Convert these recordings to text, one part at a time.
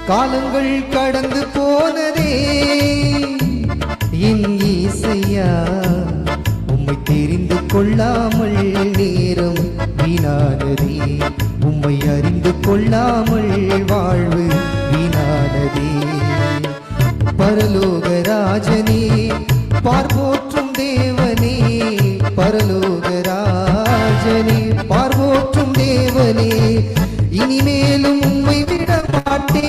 காலங்கள் கடந்து போனதே என் இசையா, உம்மை தெரிந்து கொள்ளாமல் நேரம் வீணானதே, உம்மை அறிந்து கொள்ளாமல் வாழ்வு வீணானதே. பரலோக ராஜனே, பார்போற்றும் தேவனே, பரலோக ராஜனே, பார்போற்றும் தேவனே, இனிமேலும் உம்மை விட மாட்டேன்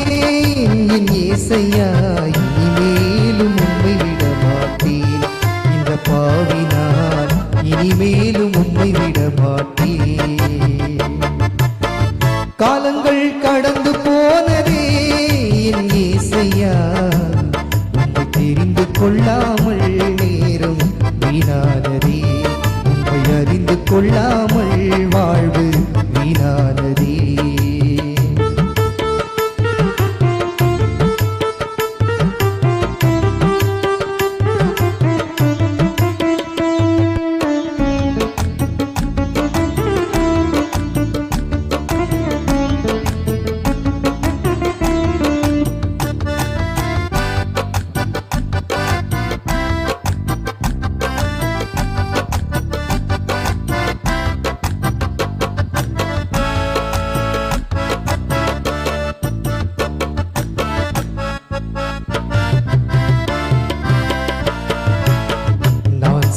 என் இயேசையா, இனிமேலும் உம்மை விட மாட்டேன். இந்த பாவினால் இனிமேலும் உம்மை விட மாட்டேன். காலங்கள் கடந்து போனதே என் இயேசையா, உம்மை தெரிந்து கொள்ளாமல் நேரம் வீணானதே, உம்மை அறிந்து கொள்ளாமல் வாழ்வு வீணானதே.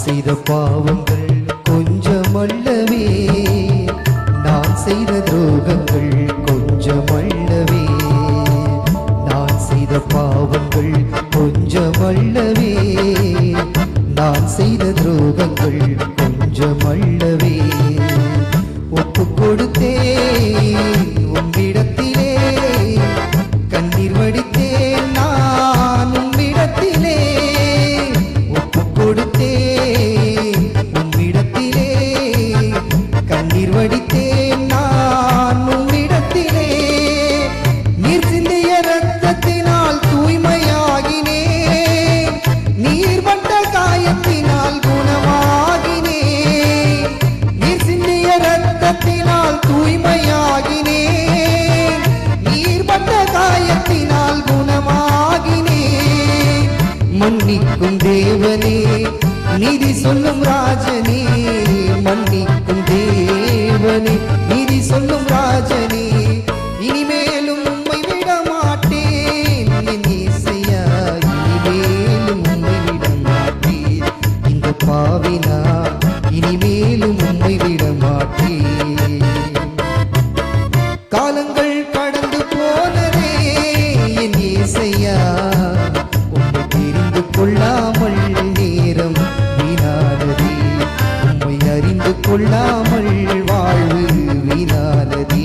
செய்த பாவங்கள் கொஞ்சமல்லவே, நான் செய்த துரோகங்கள் கொஞ்சமல்லவே, நான் செய்த பாவங்கள் கொஞ்சமல்லவே, நான் செய்த துரோகங்கள் கொஞ்சமல்லவே. ஒப்பு கொடுத்தேன் உம்மிடத்திலே, கண்ணீர் வடித்தேன் நான் உம்மிடத்திலே, ஒப்பு கொடுத்தேன் வடித்தேன் நான் உம்மிடத்திலே. நீர் சிந்திய இரத்தத்தினால் தூய்மையாகினேன், நீர் பட்ட காயத்தினால் குணமாகினேன். நீர் சிந்திய இரத்தத்தினால் தூய்மையாகினேன், நீர் பட்ட காயத்தினால் குணமாகினேன். மன்னிக்கும் தேவனே, நீதி சொல்லும் ராஜனே, மன்னிக்கும் தேவனே, நீதி சொல்லும் ராஜனே, இனிமேலும் உம்மை விட மாட்டேன் என் இயேசையா, இனிமேலும் உம்மை விட மாட்டேன். இந்த பாவினா இனிமேலும் உம்மை விட மாட்டேன். காலங்கள் கடந்து போனதே என் இயேசையா, உம்மை தெரிந்து கொள்ளாமல் நேரம் வீணானதே, உம்மை அறிந்து கொள்ளாமல் வாழ்வு வீணானதே.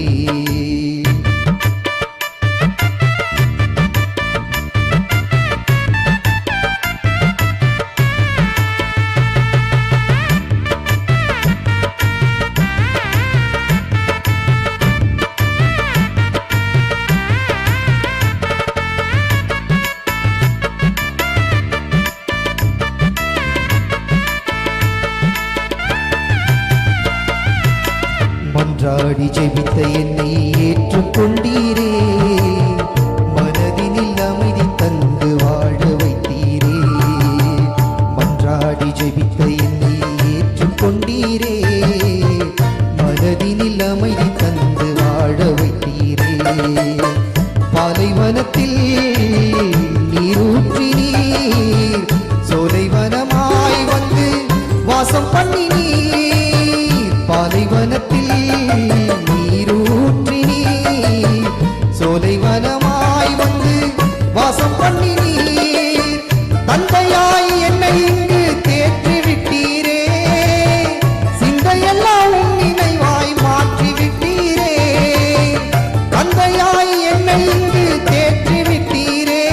மன்றாடி ஜெபித்த என்னை ஏற்றுக்கொண்டீரே, மனதினில் அமைதி தந்து வாழ வைத்தீரே. மன்றாடி ஜெபித்த என்னை ஏற்றுக்கொண்டீரே, மனதினில் அமைதி தந்து வாழ வைத்தீரே. பாலைவனத்தில் நீரூற்றினீர், சோலைவனமாய் வந்து வாசம் பண்ணினீர். பாலைவனத்தில் நீரூற்றினீர், சோலைவனமாய் வந்து வாசம் பண்ணினீர். தந்தையாய் என்னை இங்கு தேற்றிவிட்டீரே, சிந்தையெல்லாம் உன் நினைவாய் மாற்றிவிட்டீரே. தந்தையாய் என்னை இங்கு தேற்றிவிட்டீரே,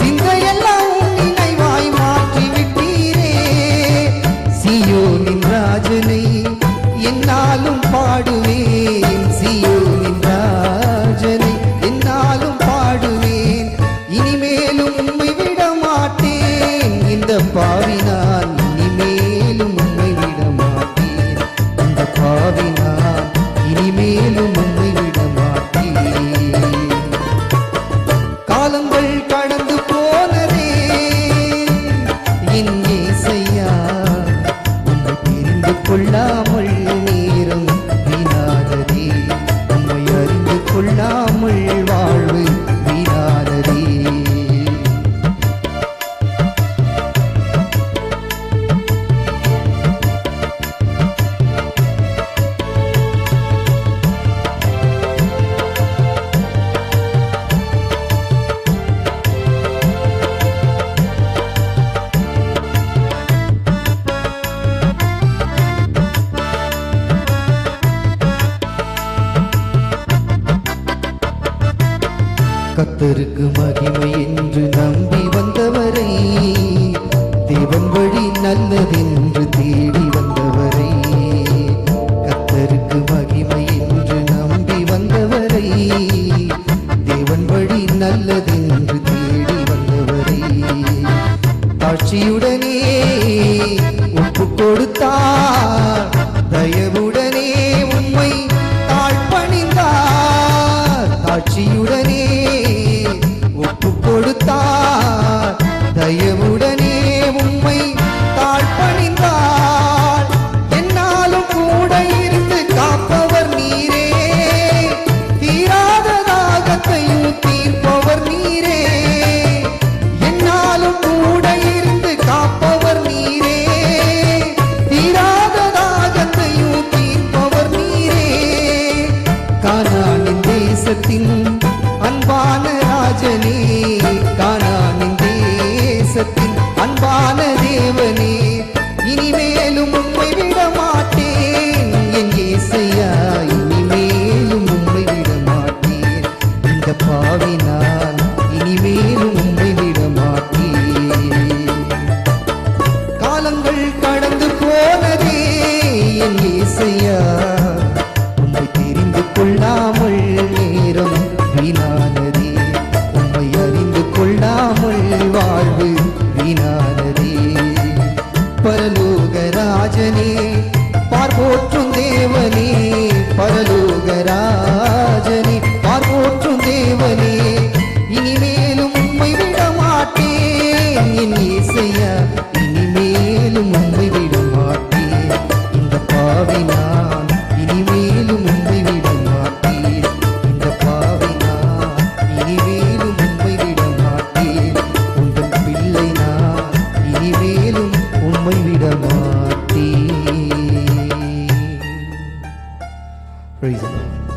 சிந்தையெல்லாம் உன் நினைவாய் மாற்றிவிட்டீரே. சீயோனின் ராஜனை என்னாலும் பாடுவேன், சீயோனின் ராஜனை என்னாலும் பாடுவேன். இனிமே கொள்ளாமல் நேரம் வீணானதே, உம்மை அறிந்து கொள்ளாமல் வாழ்வு வீணானதே. கர்த்தருக்கு மகிமை என்று நம்பி வந்தவரை, தேவன் வழி நல்லதென்று தேடி வந்தவரை, கர்த்தருக்கு மகிமை என்று நம்பி வந்தவரை, தேவன் வழி நல்லதென்று தேடி வந்தவரை, தாட்சியுடனே ஒப்பு கொடுத்தார், தயவுடனே உம்மை தாழ்பணிந்தார், தாட்சியுடனே ஒப்பு கொடுத்தார், தயவுடனே உம்மை தாழ்பணிந்தார். என்னாலும் கூட இருந்து காப்பவர் நீரே, தீராத தாகத்தையும் தீர்ப்பவர் நீரே, என்னாலும் கூட இருந்து காப்பவர் நீரே, தீராத தாகத்தையும் தீர்ப்பவர் நீரே. கானானின் தேசத்தின் அன்பான ராஜனே, கானானின் தேசத்தின் அன்பான தேவனே, இனிமேலும் உம்மை விட மாட்டேன் என் இயேசையா, இனிமேலும் உம்மை விட மாட்டேன், இந்த பாவி நான் இனிமேலும் உம்மை விட மாட்டேன். காலங்கள் கடந்து போனதே என் இயேசையா, உம்மை தெரிந்து கொள்ளாமல் நேரம் வீணானதே, உம்மை அறிந்து கொள்ளாமல் வாழ்வு வீணானதே. பரலோக ராஜனே, பார்போற்றும் தேவனே, பரலோக ராஜனே, பார்போற்றும் தேவனே, இனிமேலும் உம்மை விட மாட்டேன் என் இயேசையா, இனிமேலும் உம்மை விட மாட்டேன், இந்த பாவி நான் இனிமேலும் உம்மை விட மாட்டேன், இந்த பாவி நான் இனிமேலும் உம்மை விட மாட்டேன், உங்கள் பிள்ளை நான் இனிமேலும் உம்மை விட மாட்டேன். Praise the Lord.